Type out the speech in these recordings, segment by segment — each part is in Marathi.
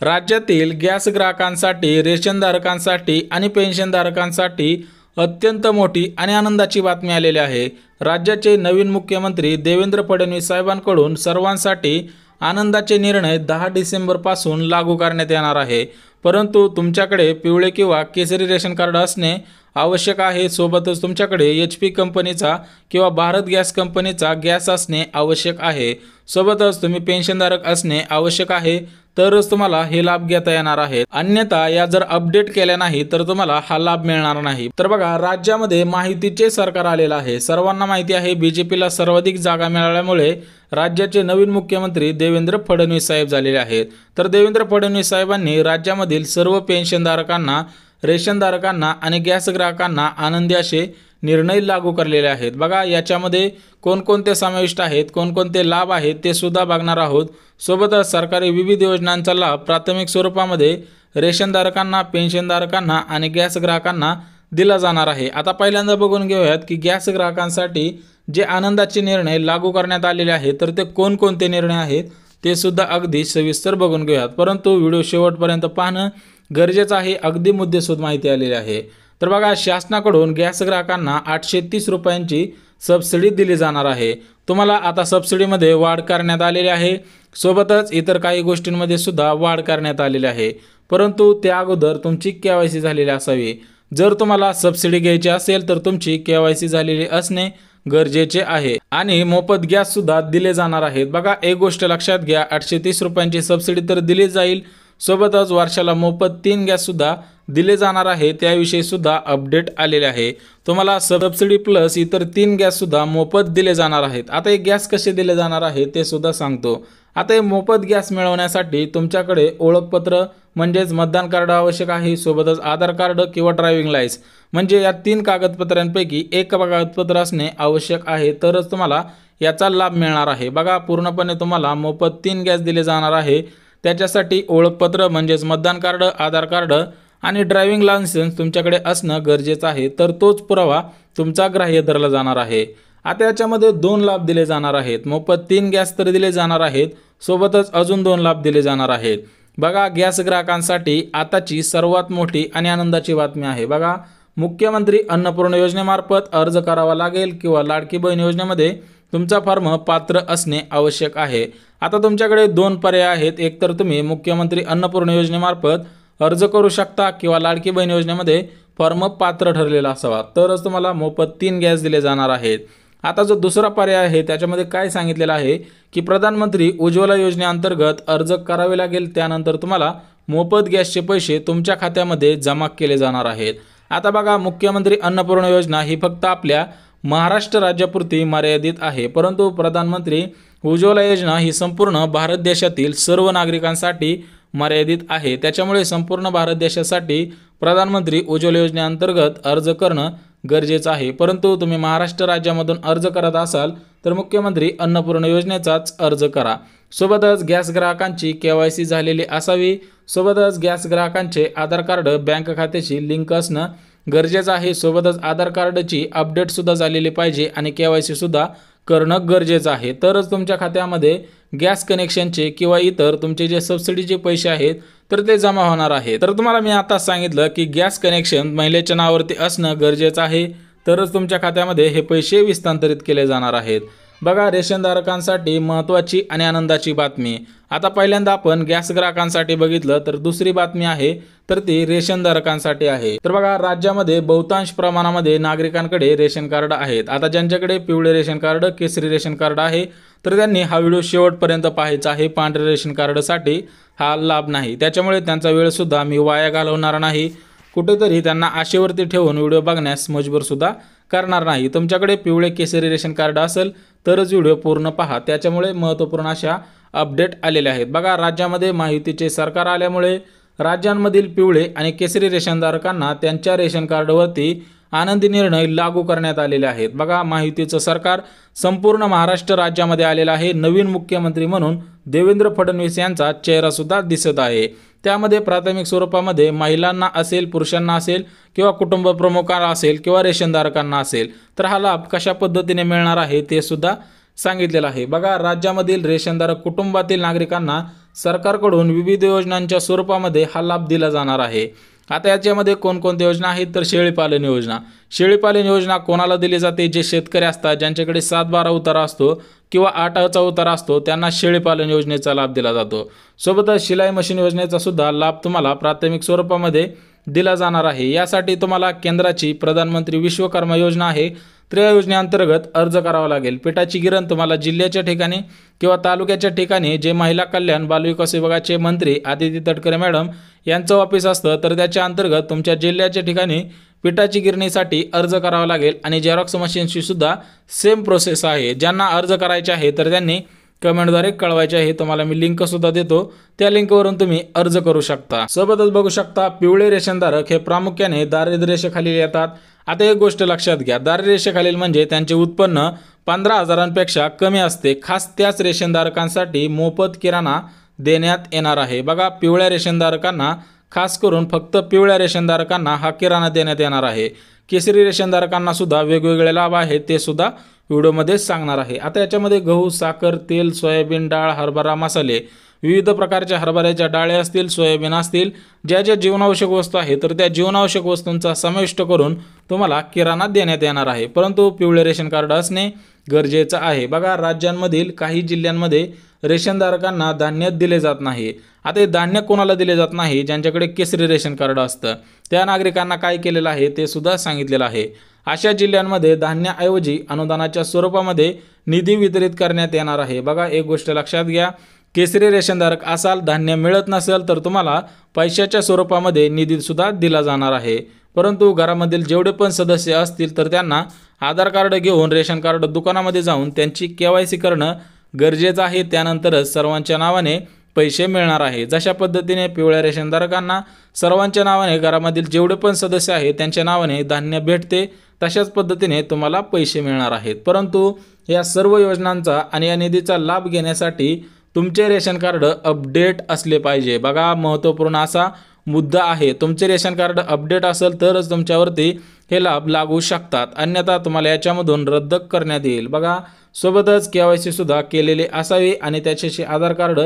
राज्यातील गॅस ग्राहकांसाठी, रेशनधारकांसाठी आणि पेन्शनधारकांसाठी अत्यंत मोठी आणि आनंदाची बातमी आलेली आहे। राज्याचे नवीन मुख्यमंत्री देवेंद्र फडणवीस साहेबांकडून सर्वांसाठी आनंदाचे निर्णय 10 डिसेंबरपासून लागू करण्यात येणार आहे। परंतु तुमच्याकडे पिवळे किंवा केसरी रेशन कार्ड असणे आवश्यक आहे। सोबतच तुमच्याकडे HP कंपनीचा किंवा भारत गॅस कंपनीचा गॅस असणे आवश्यक आहे। सोबतच तुम्ही पेन्शनधारक असणे आवश्यक आहे, तरच तुम्हाला हे लाभ घेता येणार आहे। अन्यथा या जर अपडेट केल्या नाही तर तुम्हाला हा लाभ मिळणार नाही। तर बघा, राज्यामध्ये माहितीचे सरकार आलेलं आहे। सर्वांना माहिती आहे BJPला सर्वाधिक जागा मिळाल्यामुळे राज्याचे नवीन मुख्यमंत्री देवेंद्र फडणवीस साहेब झालेले आहेत। तर देवेंद्र फडणवीस साहेबांनी राज्यामधील सर्व पेन्शनधारकांना, रेशनधारकांना आणि गॅस ग्राहकांना आनंदी असे निर्णय लागू करलेले आहेत। बघा, याच्यामध्ये कोणकोणते समाविष्ट आहेत, कोणकोणते लाभ आहेत ते सुद्धा बघणार आहोत। सोबतच सरकारी विविध योजनांचा लाभ प्राथमिक स्वरूपामध्ये रेशनधारकांना, पेन्शनधारकांना आणि गॅस ग्राहकांना दिला जाणार आहे। आता पहिल्यांदा बघून घेऊयात की गॅस ग्राहकांसाठी जे आनंदाचे निर्णय लागू करण्यात आलेले आहेत तर ते कोणकोणते निर्णय आहेत ते सुद्धा अगदी सविस्तर बघून घेऊयात। परंतु व्हिडिओ शेवटपर्यंत पाहणं गरजेचं आहे, अगदी मुद्देसूद माहिती आलेली आहे। तर बघा, शासनाकडून गॅस ग्राहकांना 830 रुपयांची सबसिडी दिली जाणार आहे। तुम्हाला आता सबसिडीमध्ये वाढ करण्यात आलेली आहे। सोबतच इतर काही गोष्टींमध्ये सुद्धा वाढ करण्यात आलेली आहे। परंतु त्या अगोदर तुमची KYC झालेली असावी। जर तुम्हाला सबसिडी घ्यायची असेल तर तुमची KYC झालेली असणे गरजेचे आहे आणि मोफत गॅस सुद्धा दिले जाणार आहेत। बघा, एक गोष्ट लक्षात घ्या, 830 रुपयांची सबसिडी तर दिली जाईल, सोबतच वर्षाला मोफत 3 गॅस सुद्धा दिले जाणार आहे। त्याविषयी सुद्धा अपडेट आलेले आहे। तुम्हाला सबसिडी प्लस इतर 3 गॅस सुद्धा मोफत दिले जाणार आहेत। आता हे गॅस कसे दिले जाणार आहे ते सुद्धा सांगतो। आता हे मोफत गॅस मिळवण्यासाठी तुमच्याकडे ओळखपत्र म्हणजेच मतदान कार्ड आवश्यक आहे। सोबतच आधार कार्ड किंवा ड्रायव्हिंग लायसन्स म्हणजे या 3 कागदपत्रांपैकी एक कागदपत्र असणे आवश्यक आहे, तरच तुम्हाला याचा लाभ मिळणार आहे। बघा, पूर्णपणे तुम्हाला मोफत 3 गॅस दिले जाणार आहे। त्याच्यासाठी ओळखपत्र म्हणजेच मतदान कार्ड, आधार कार्ड आणि ड्रायव्हिंग लायसन्स तुमच्याकडे असणं गरजेचं आहे, तर तोच पुरावा तुमचा ग्राह्य धरला जाणार आहे। आता याच्यामध्ये 2 लाभ दिले जाणार आहेत। मोफत 3 गॅस तर दिले जाणार आहेत, सोबतच अजून 2 लाभ दिले जाणार आहेत। बघा, गॅस ग्राहकांसाठी आताची सर्वात मोठी आणि आनंदाची बातमी आहे। बघा, मुख्यमंत्री अन्नपूर्णा योजनेमार्फत अर्ज करावा लागेल किंवा लाडकी बहीण योजनेमध्ये तुमचा फॉर्म पात्र असणे आवश्यक आहे। आता तुमच्याकडे 2 पर्याय आहेत। एक तर तुम्ही मुख्यमंत्री अन्नपूर्णा योजनेमार्फत अर्ज करू शकता किंवा लाडकी बहीण योजनेमध्ये फॉर्म पात्र ठरलेला असावा, तरच तुम्हाला मोफत 3 गॅस दिले जाणार आहेत। आता जो दुसरा पर्याय आहे त्याच्यामध्ये काय सांगितलेलं आहे की प्रधानमंत्री उज्ज्वला योजनेअंतर्गत अर्ज करावे लागेल, त्यानंतर तुम्हाला मोफत गॅसचे पैसे तुमच्या खात्यामध्ये जमा केले जाणार आहेत। आता बघा, मुख्यमंत्री अन्नपूर्णा योजना ही फक्त आपल्या महाराष्ट्र राज्यापुरती मर्यादित आहे, परंतु प्रधानमंत्री उज्ज्वला योजना ही संपूर्ण भारत देशातील सर्व नागरिकांसाठी मर्यादित आहे। त्याच्यामुळे संपूर्ण भारत देशासाठी प्रधानमंत्री उज्ज्वला योजनेअंतर्गत अर्ज करणं गरजेचं आहे। परंतु तुम्ही महाराष्ट्र राज्यामधून अर्ज करत असाल तर मुख्यमंत्री अन्नपूर्णा योजनेचाच अर्ज करा। सोबतच गॅस ग्राहकांची KYC झालेली असावी। सोबतच गॅस ग्राहकांचे आधार कार्ड बँक खात्याशी लिंक असणं गरजेचं आहे। सोबतच आधार कार्डची अपडेट सुद्धा झालेली पाहिजे आणि KYC सुद्धा करणं गरजेचं आहे, तरच तुमच्या खात्यामध्ये गॅस कनेक्शनचे किंवा इतर तुमचे जे सबसिडीचे पैसे आहेत तर ते जमा होणार आहे। तर तुम्हाला मी आता सांगितलं की गॅस कनेक्शन महिलेच्या नावावरती असणं गरजेचं आहे, तरच तुमच्या खात्यामध्ये हे पैसे विस्तांतरित केले जाणार आहेत। बघा, रेशनधारकांसाठी महत्त्वाची आणि आनंदाची बातमी। आता पहिल्यांदा आपण गॅस ग्राहकांसाठी बघितलं तर दुसरी बातमी आहे तर ती रेशनधारकांसाठी आहे। तर बघा, राज्यामध्ये बहुतांश प्रमाणामध्ये नागरिकांकडे रेशन कार्ड आहेत। आता ज्यांच्याकडे पिवळे रेशन कार्ड, केसरी रेशन कार्ड आहे तर त्यांनी हा व्हिडिओ शेवटपर्यंत पाहायचा आहे। पांढऱ्या रेशन कार्डसाठी हा लाभ नाही, त्याच्यामुळे त्यांचा वेळ सुद्धा मी वाया घालवणार नाही, कुठेतरी त्यांना आशेवरती ठेवून व्हिडिओ बघण्यास मजबूर सुद्धा करणार नाही। तुमच्याकडे पिवळे केसरी रेशन कार्ड असेल तरच व्हिडिओ पूर्ण पहा, त्याच्यामुळे महत्त्वपूर्ण अशा अपडेट आलेले आहेत। बघा, राज्यामध्ये माहितीचे सरकार आल्यामुळे राज्यांमधील पिवळे आणि केसरी रेशनधारकांना त्यांच्या रेशन कार्डवरती आनंदी निर्णय लागू करण्यात आलेले आहेत। बघा, माहितीचं सरकार संपूर्ण महाराष्ट्र राज्यामध्ये आलेलं आहे। नवीन मुख्यमंत्री म्हणून देवेंद्र फडणवीस यांचा चेहरा सुद्धा दिसत आहे। त्यामध्ये प्राथमिक स्वरूपामध्ये महिलांना असेल, पुरुषांना असेल किंवा कुटुंब प्रमुखांना असेल किंवा रेशनधारकांना असेल तर हा लाभ कशा पद्धतीने मिळणार आहे ते सुद्धा सांगितलेलं आहे। बघा, राज्यामधील रेशनधारक कुटुंबातील नागरिकांना सरकारकडून विविध योजनांच्या स्वरूपामध्ये हा लाभ दिला जाणार आहे। आता याच्यामध्ये कोणकोणत्या योजना आहेत तर शेळीपालन योजना। शेळीपालन योजना कोणाला दिली जाते? जे शेतकरी असतात, ज्यांच्याकडे 7-12 उतारा असतो किंवा 8चा उतारा असतो, त्यांना शेळीपालन योजनेचा लाभ दिला जातो। सोबतच शिलाई मशीन योजनेचा सुद्धा लाभ तुम्हाला प्राथमिक स्वरूपामध्ये दिला जाणार आहे। यासाठी तुम्हाला केंद्राची प्रधानमंत्री विश्वकर्मा योजना आहे, तर या योजनेअंतर्गत अर्ज करावा लागेल। पिठाची गिरण तुम्हाला जिल्ह्याच्या ठिकाणी किंवा तालुक्याच्या ठिकाणी जे महिला कल्याण बालविकास विभागाचे मंत्री आदिती तटकरे मॅडम यांचं ऑफिस असतं, तर त्याच्या अंतर्गत तुमच्या जिल्ह्याच्या ठिकाणी पिठाची गिरणीसाठी अर्ज करावा लागेल। आणि झेरॉक्स मशीनची सुद्धा सेम प्रोसेस आहे। ज्यांना अर्ज करायचे आहे तर त्यांनी कमेंटद्वारे कळवायचे आहे। तुम्हाला मी लिंक सुद्धा देतो, त्या लिंकवरून तुम्ही अर्ज करू शकता। सोबतच बघू शकता पिवळे रेशनधारक हे प्रामुख्याने दारिद्र्य रेषेखाली येतात। आता एक गोष्ट लक्षात घ्या, दारिद्र्य रेषेखालील म्हणजे त्यांचे उत्पन्न 15,000पेक्षा कमी असते। खास त्याच रेशनधारकांसाठी मोफत किराणा देण्यात येणार आहे। बघा, पिवळ्या रेशनधारकांना खास करून फक्त पिवळ्या रेशनधारकांना हा किराणा देण्यात येणार आहे। केसरी रेशनधारकांना सुद्धा वेगवेगळे लाभ आहेत, ते सुद्धा व्हिडिओमध्ये सांगणार आहे। आता याच्यामध्ये गहू, साखर, तेल, सोयाबीन, डाळ, हरभरा, मसाले, विविध प्रकारच्या हरभऱ्याच्या डाळे असतील, सोयाबीन असतील, ज्या ज्या जीवनावश्यक वस्तू आहेत तर त्या जीवनावश्यक वस्तूंचा समाविष्ट करून तुम्हाला किराणा देण्यात येणार आहे। परंतु पिवळे रेशन कार्ड असणे गरजेचं आहे। बघा, राज्यांमधील काही जिल्ह्यांमध्ये रेशनधारकांना धान्य दिले जात नाही। आता हे धान्य कोणाला दिले जात नाही? ज्यांच्याकडे केसरी रेशन कार्ड असतं, त्या नागरिकांना काय केलेलं आहे ते सुद्धा सांगितलेलं आहे। अशा जिल्ह्यांमध्ये धान्याऐवजी अनुदानाच्या स्वरूपामध्ये निधी वितरित करण्यात येणार आहे। बघा, एक गोष्ट लक्षात घ्या, केसरी रेशनधारक असाल, धान्य मिळत नसेल तर तुम्हाला पैशाच्या स्वरूपामध्ये निधी सुद्धा दिला जाणार आहे। परंतु घरामधील जेवढे पण सदस्य असतील तर त्यांना आधार कार्ड घेऊन रेशन कार्ड दुकानामध्ये जाऊन त्यांची KYC करणं गरजेचं आहे। त्यानंतरच सर्वांच्या नावाने पैसे मिळणार आहे। जशा पद्धतीने पिवळ्या रेशनधारकांना सर्वांच्या नावाने घरामधील जेवढे पण सदस्य आहेत त्यांच्या नावाने धान्य भेटते, तशाच पद्धतीने तुम्हाला पैसे मिळणार आहेत। परंतु या सर्व योजनांचा आणि या निधीचा लाभ घेण्यासाठी तुमचे रेशन कार्ड अपडेट असले पाहिजे। बघा, महत्त्वपूर्ण असा मुद्दा आहे, तुमचे रेशन कार्ड अपडेट असेल तरच तुमच्यावरती हे लाभ लागू शकतात, अन्यथा तुम्हाला याच्यामधून रद्द करण्यात येईल। बघा, सोबतच KYC सुद्धा केलेले असावे आणि त्याच्याशी आधार कार्ड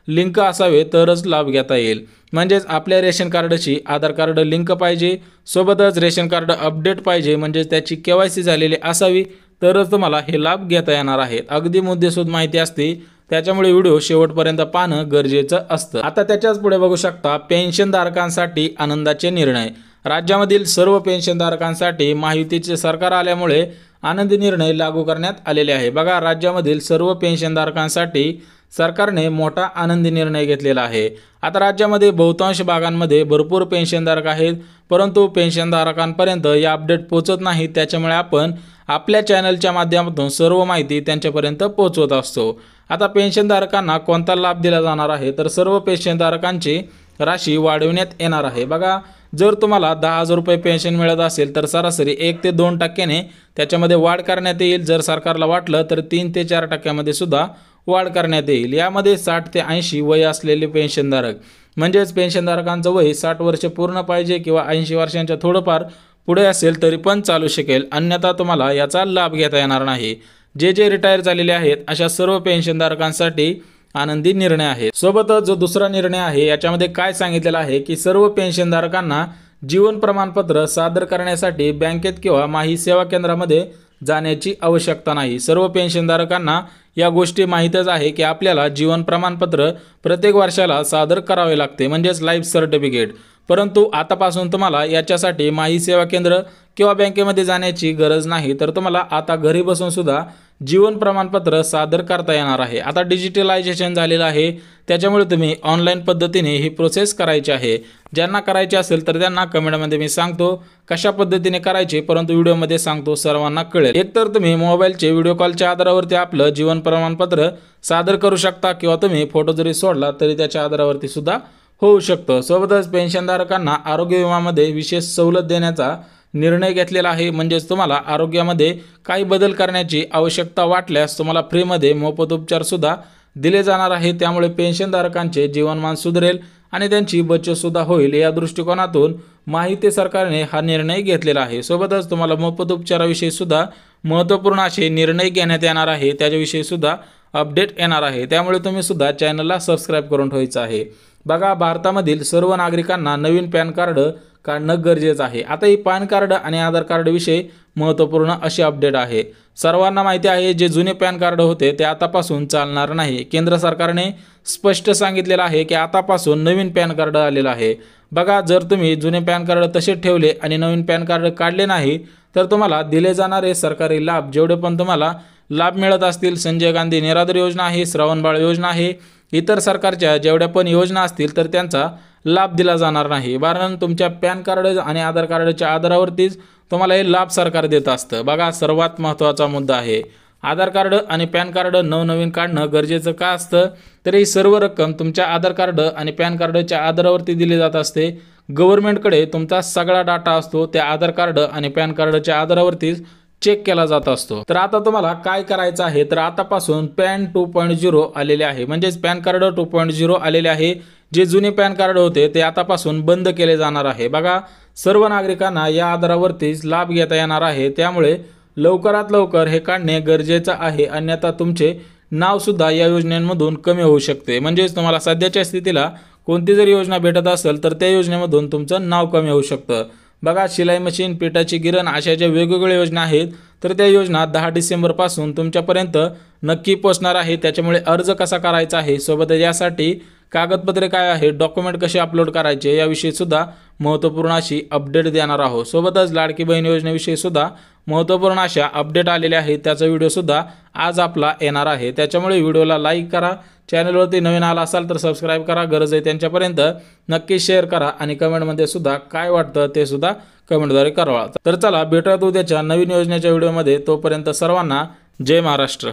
लिंक असावे तरच लाभ घेता येईल। म्हणजेच आपल्या रेशन कार्डशी आधार कार्ड लिंक पाहिजे, सोबतच रेशन कार्ड अपडेट पाहिजे, म्हणजे त्याची KYC झालेली असावी तरच तुम्हाला हे लाभ घेता येणार आहेत। अगदी मुद्देसूद माहिती असते, त्याच्यामुळे व्हिडिओ शेवटपर्यंत पाहणं गरजेचं असतं। आता त्याच्याच पुढे बघू शकता पेन्शनधारकांसाठी आनंदाचे निर्णय। राज्यामधील सर्व पेन्शनधारकांसाठी महायुतीचे सरकार आल्यामुळे आनंदी निर्णय लागू करण्यात आलेले आहे। बघा, राज्यामधील सर्व पेन्शनधारकांसाठी सरकारने मोठा आनंदी निर्णय घेतलेला आहे। आता राज्यामध्ये बहुतांश भागांमध्ये भरपूर पेन्शनधारक आहेत, परंतु पेन्शनधारकांपर्यंत या अपडेट पोहोचत नाही। त्याच्यामुळे आपण आपल्या चॅनलच्या माध्यमातून सर्व माहिती त्यांच्यापर्यंत पोहोचवत असतो। आता पेन्शनधारकांना कोणता लाभ दिला जाणार आहे तर सर्व पेन्शनधारकांची राशी वाढवण्यात येणार आहे। बघा, जर तुम्हाला 10,000 रुपये पेन्शन मिळत असेल तर सरासरी 1 ते 2% त्याच्यामध्ये वाढ करण्यात येईल। जर सरकारला वाटलं तर 3 ते 4% सुद्धा वाढ करण्यात येईल। यामध्ये 60 ते 80 वय असलेले पेन्शनधारक, म्हणजेच पेन्शनधारकांचं वय 60 वर्ष पूर्ण पाहिजे किंवा 80 वर्षांच्या थोडंफार पुढे असेल तरी पण चालू शकेल, अन्यथा तुम्हाला याचा लाभ घेता येणार नाही। जे रिटायर झालेले आहेत अशा सर्व पेन्शनधारकांसाठी आनंदी निर्णय आहे। सोबतच जो दुसरा निर्णय आहे याच्यामध्ये काय सांगितलेलं आहे की सर्व पेन्शनधारकांना जीवन प्रमाणपत्र सादर करण्यासाठी बँकेत किंवा माही सेवा केंद्रामध्ये जाण्याची आवश्यकता नाही। सर्व पेन्शनधारकांना या गोष्टी माहीतच आहे की आपल्याला जीवन प्रमाणपत्र प्रत्येक वर्षाला सादर करावे लागते, म्हणजेच लाईफ सर्टिफिकेट। परंतु आतापासून तुम्हाला याच्यासाठी माही सेवा केंद्र किंवा बँकेमध्ये जाण्याची गरज नाही, तर तुम्हाला आता घरी बसून सुद्धा जीवन प्रमाणपत्र सादर करता येणार आहे। आता डिजिटलायझेशन झालेलं आहे, त्याच्यामुळे तुम्ही ऑनलाईन पद्धतीने ही प्रोसेस करायची आहे। ज्यांना करायची असेल तर त्यांना कमेंटमध्ये मी सांगतो कशा पद्धतीने करायचे, परंतु व्हिडिओमध्ये सांगतो, सर्वांना कळेल। एकतर तुम्ही मोबाईलचे व्हिडिओ कॉलच्या आधारावरती आपलं जीवन प्रमाणपत्र सादर करू शकता किंवा तुम्ही फोटो जरी सोडला तरी त्याच्या आधारावरती सुद्धा होऊ शकतं। सोबतच पेन्शनधारकांना आरोग्य विम्यामध्ये विशेष सवलत देण्याचा निर्णय घेतलेला आहे, म्हणजेच तुम्हाला आरोग्यामध्ये काही बदल करण्याची आवश्यकता वाटल्यास तुम्हाला फ्रीमध्ये मोफत उपचार सुद्धा दिले जाणार आहे। त्यामुळे पेन्शनधारकांचे जीवनमान सुधारेल आणि त्यांची बचत सुद्धा होईल। या दृष्टिकोनातून माहिती सरकारने हा निर्णय घेतलेला आहे। सोबतच तुम्हाला मोफत उपचाराविषयी सुद्धा महत्त्वपूर्ण असे निर्णय घेण्यात येणार आहे, त्याच्याविषयी सुद्धा अपडेट येणार आहे, त्यामुळे तुम्ही सुद्धा चॅनलला सबस्क्राईब करून ठेवायचं आहे। बघा, भारतामधील सर्व नागरिकांना नवीन पॅन कार्ड काढणं गरजेचं आहे। आता ही पॅन कार्ड आणि आधार कार्ड विषयी महत्त्वपूर्ण अशी अपडेट आहे। सर्वांना माहिती आहे, जे जुने पॅन कार्ड होते ते आतापासून चालणार नाही। केंद्र सरकारने स्पष्ट सांगितलेलं आहे की आतापासून नवीन पॅन कार्ड आलेलं आहे। बघा, जर तुम्ही जुने पॅन कार्ड तसेच ठेवले आणि नवीन पॅन कार्ड काढले नाही तर तुम्हाला दिले जाणारे सरकारी लाभ जेवढे पण तुम्हाला लाभ मिळत असतील, संजय गांधी निराधार योजना आहे, श्रावणबाळ योजना आहे, इतर सरकारच्या जेवढ्या पण योजना असतील तर त्यांचा लाभ दिला जाणार नाही। कारण तुमच्या पॅन कार्ड आणि आधार कार्डच्या आधारावरतीच तुम्हाला हे लाभ सरकार देत असतं। बघा, सर्वात महत्त्वाचा मुद्दा आहे, आधार कार्ड आणि पॅन कार्ड नवनवीन काढणं गरजेचं का असतं, तर ही सर्व रक्कम तुमच्या आधार कार्ड आणि पॅन कार्डच्या आधारावरती दिली जात असते। गव्हर्नमेंटकडे तुमचा सगळा डाटा असतो, त्या आधार कार्ड आणि पॅन कार्डच्या आधारावरतीच चेक केला जात असतो। तर आता तुम्हाला काय करायचं आहे, तर आतापासून पॅन 2.0 आलेले आहे, म्हणजेच पॅन कार्ड 2.0 आलेले आहे। जे जुने पॅन कार्ड होते ते आतापासून बंद केले जाणार आहे। बघा, सर्व नागरिकांना या आधारावरतीच लाभ घेता येणार आहे, त्यामुळे लवकरात लवकर हे काढणे गरजेचं आहे, अन्यथा तुमचे नाव सुद्धा या योजनेमधून कमी होऊ शकते। म्हणजेच तुम्हाला सध्याच्या स्थितीला कोणती जर योजना भेटत असेल तर त्या योजनेमधून तुमचं नाव कमी होऊ शकतं। बघा, शिलाई मशीन, पिठाची गिरण अशा ज्या वेगवेगळ्या योजना आहेत तर त्या योजना 10 डिसेंबरपासून तुमच्यापर्यंत नक्की पोहोचणार आहे। त्याच्यामुळे अर्ज कसा करायचा आहे, सोबतच यासाठी कागदपत्रे काय आहे, डॉक्युमेंट कसे अपलोड करायचे याविषयी सुद्धा महत्त्वपूर्ण अशी अपडेट देणार आहोत। सोबतच लाडकी बहीण योजनेविषयी सुद्धा महत्त्वपूर्ण अशा अपडेट आलेल्या आहेत, त्याचा व्हिडिओ सुद्धा आज आपला येणार आहे। त्याच्यामुळे व्हिडिओला लाईक करा, चॅनलवरती नवीन आला असाल तर सबस्क्राईब करा, गरज आहे त्यांच्यापर्यंत नक्की शेअर करा आणि कमेंटमध्ये सुद्धा काय वाटतं ते सुद्धा कमेंटद्वारे कळवा। तर चला, भेटूयात उद्याच्या नवीन योजनेच्या व्हिडिओमध्ये। तोपर्यंत सर्वांना जय महाराष्ट्र।